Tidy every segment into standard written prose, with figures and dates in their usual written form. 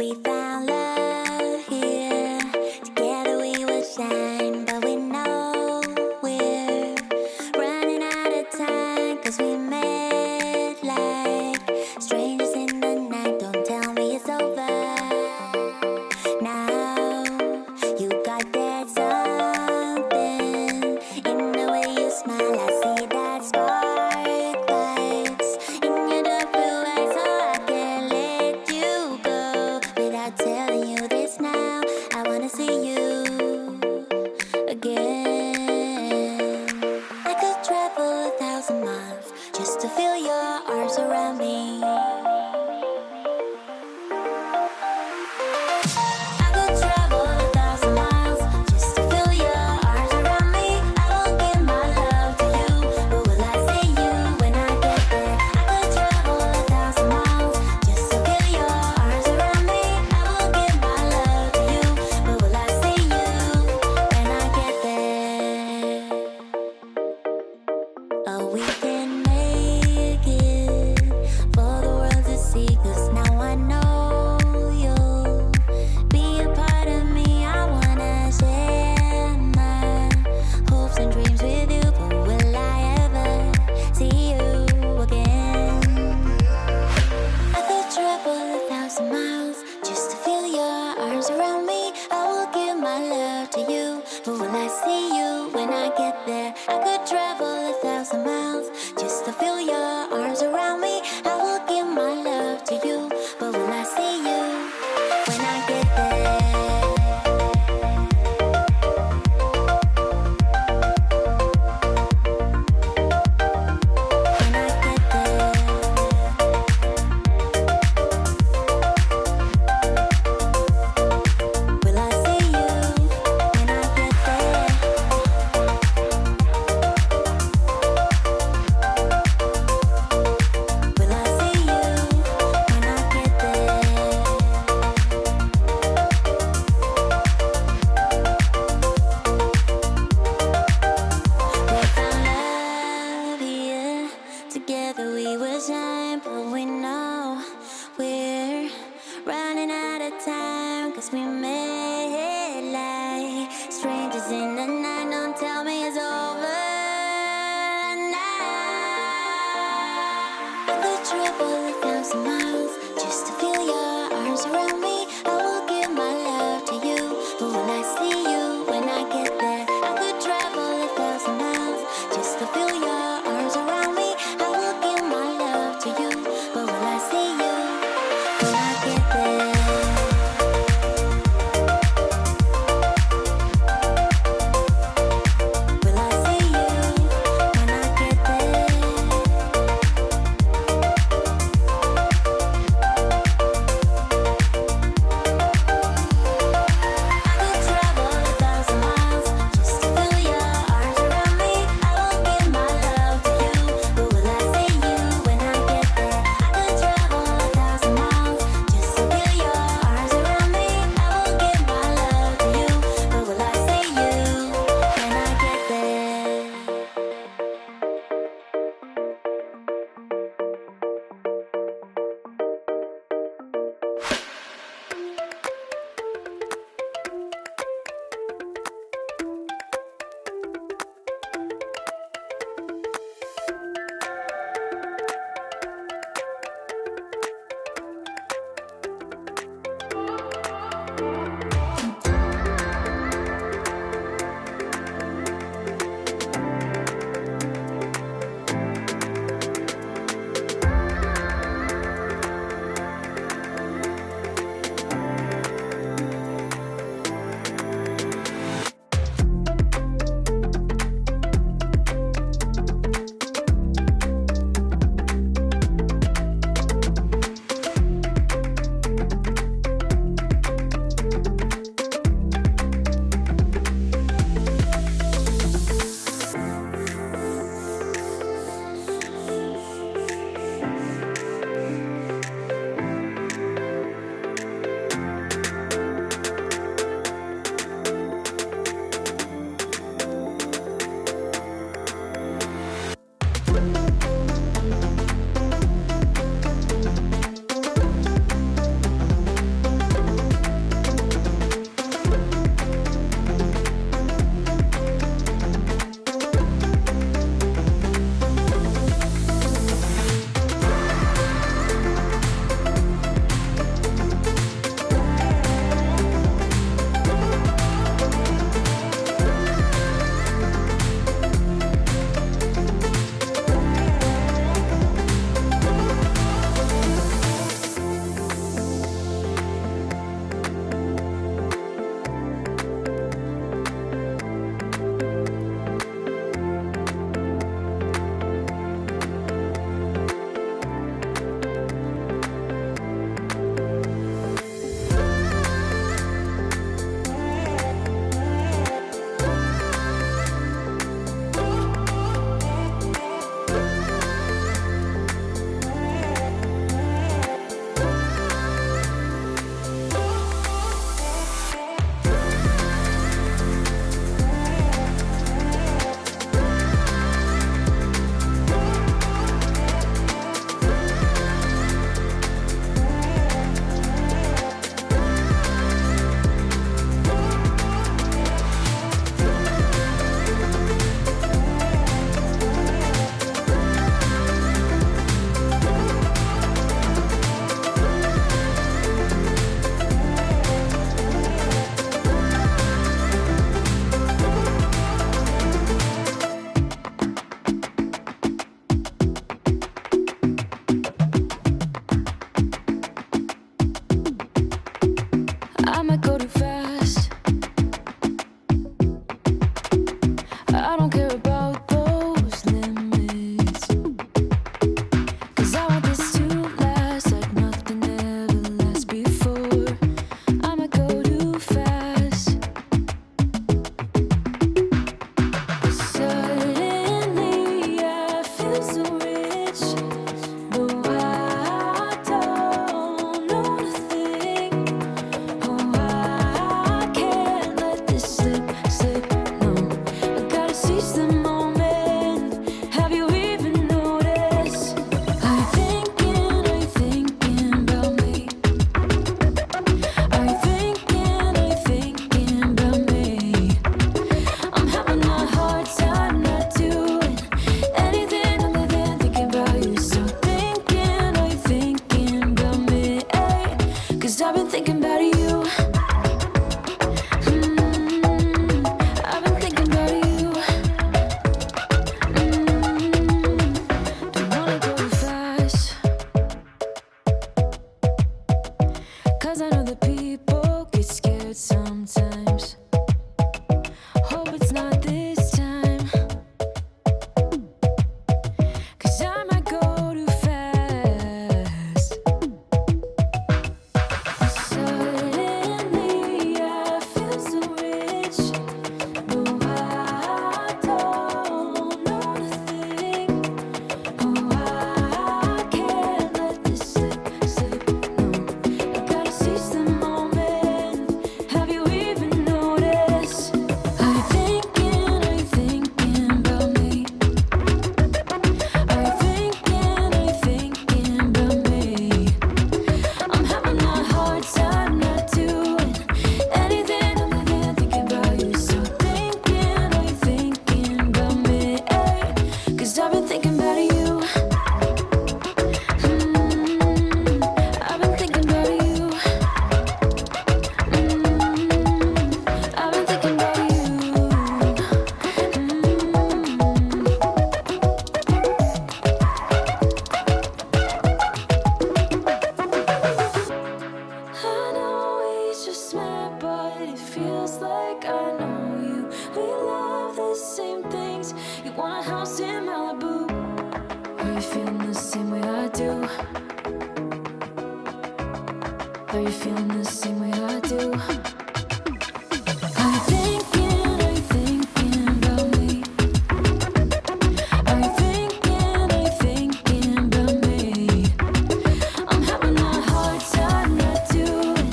We found love here. Together we will shine, but we know we're running out of time. 'Cause we met like strangers in the night. Don't tell me it's over now. You got that something in the way you smile. I see that spark lights in your dark blue eyes, so I can't let you go without telling you this now. I wanna see you again. I could travel 1,000 miles just to feel your arms around me. I could travel 1,000 miles just to feel your arms around me. I will give my love to you, but will I see you when I get there? I could travel 1,000 miles just to feel your arms around me. I will give my love to you, but will I see you when I get there? Oh, we can make it for the world to see. 'Cause now I know you'll be a part of me. I wanna share my hopes and dreams with you, but will I ever see you again? I could travel 1,000 miles just to feel your arms around me. I will give my love to you, but will I see you when I get there? I could travel 1,000 miles just to feel your arms around me. I will give my love to you, but will I see you when I get there? When I get there, will I see you when I get there? Want a house in Malibu. Are you feeling the same way I do? Are you feeling the same way I do? Are you thinking about me? Are you thinking about me? I'm having a hard time not doing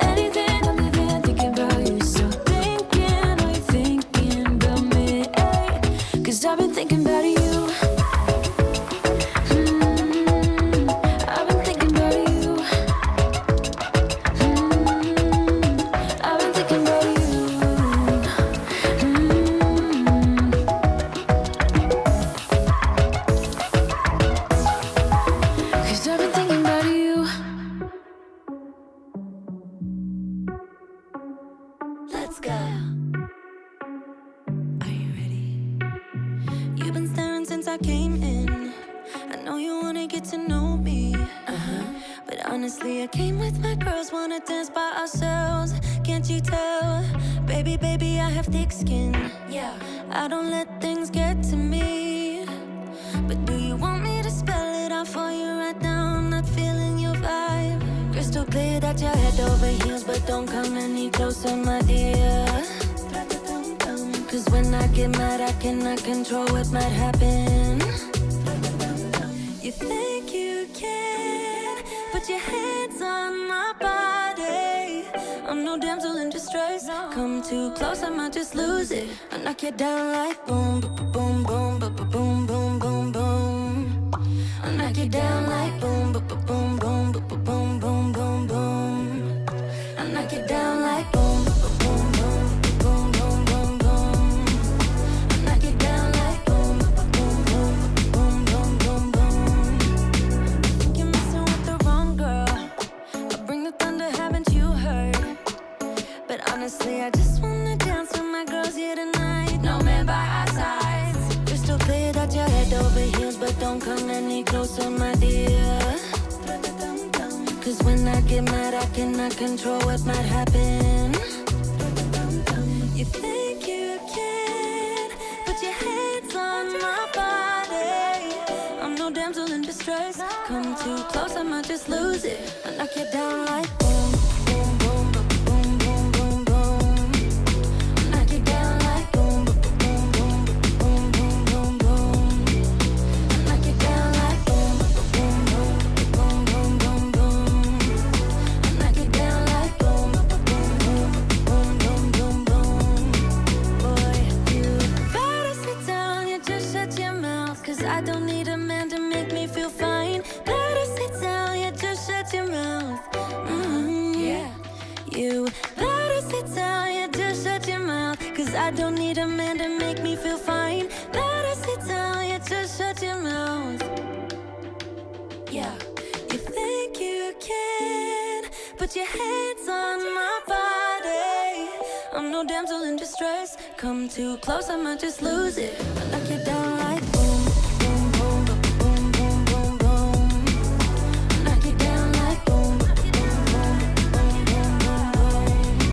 anything other than thinking about you. So are you thinking about me? Ay, 'cause I've been thinking about you. I've been thinking about you. I've been thinking about you. Cause I've been thinking about you. Let's go. Are you ready? You've been staring since I came in. I know you wanna get to know me. But honestly, I came with my girls, wanna dance by ourselves. Can't you tell? Baby, I have thick skin. Yeah, I don't let things get to me. But do you want me to spell it out for you right now? I'm not feeling your vibe. Crystal clear that you're head over heels, but don't come any closer, my dear. Cause when I get mad, I cannot control what might happen. You think you can put your hands on my body. I'm no damsel in distress. Come too close, I might just lose it. I knock you down like boom, boom, boom, boom, boom, boom, boom, boom. I knock you down like boom, boom, boom, boom, boom, boom, boom, boom, boom. I knock you down like boom, boom, boom, boom, boom, boom, boom. I knock you down like boom, boom, boom, boom, boom, boom, boom. Think you're messing with the wrong girl. I bring the thunder, haven't you heard? But honestly, I just wanna dance with my girls here tonight. No man by our sides. Crystal clear that you're head over heels, but don't come any closer, my dear. Cause when I get mad, I cannot control what might happen. You think you can put your hands on my body. I'm no damsel in distress. Come too close, I might just lose it. I knock you down like boom, boom, boom, boom, boom, boom, boom. I knock you down like boom, boom, boom, boom, boom, boom, boom. I knock you down like boom, boom, boom, boom, boom, boom, boom. I knock you down like boom, boom, boom, boom, boom, boom, boom. Boy, you better sit down, you just shut your mouth. Cause I don't need a man to make me feel fine. Better sit down, you just shut your mouth. Yeah. You better sit down, you just shut your mouth. Cause I don't need a man to make me feel fine. Better sit down, you just shut your mouth. Yeah. You think you can put your hands on my body. I'm no damsel in distress. Come too close, I might just lose it. I knock you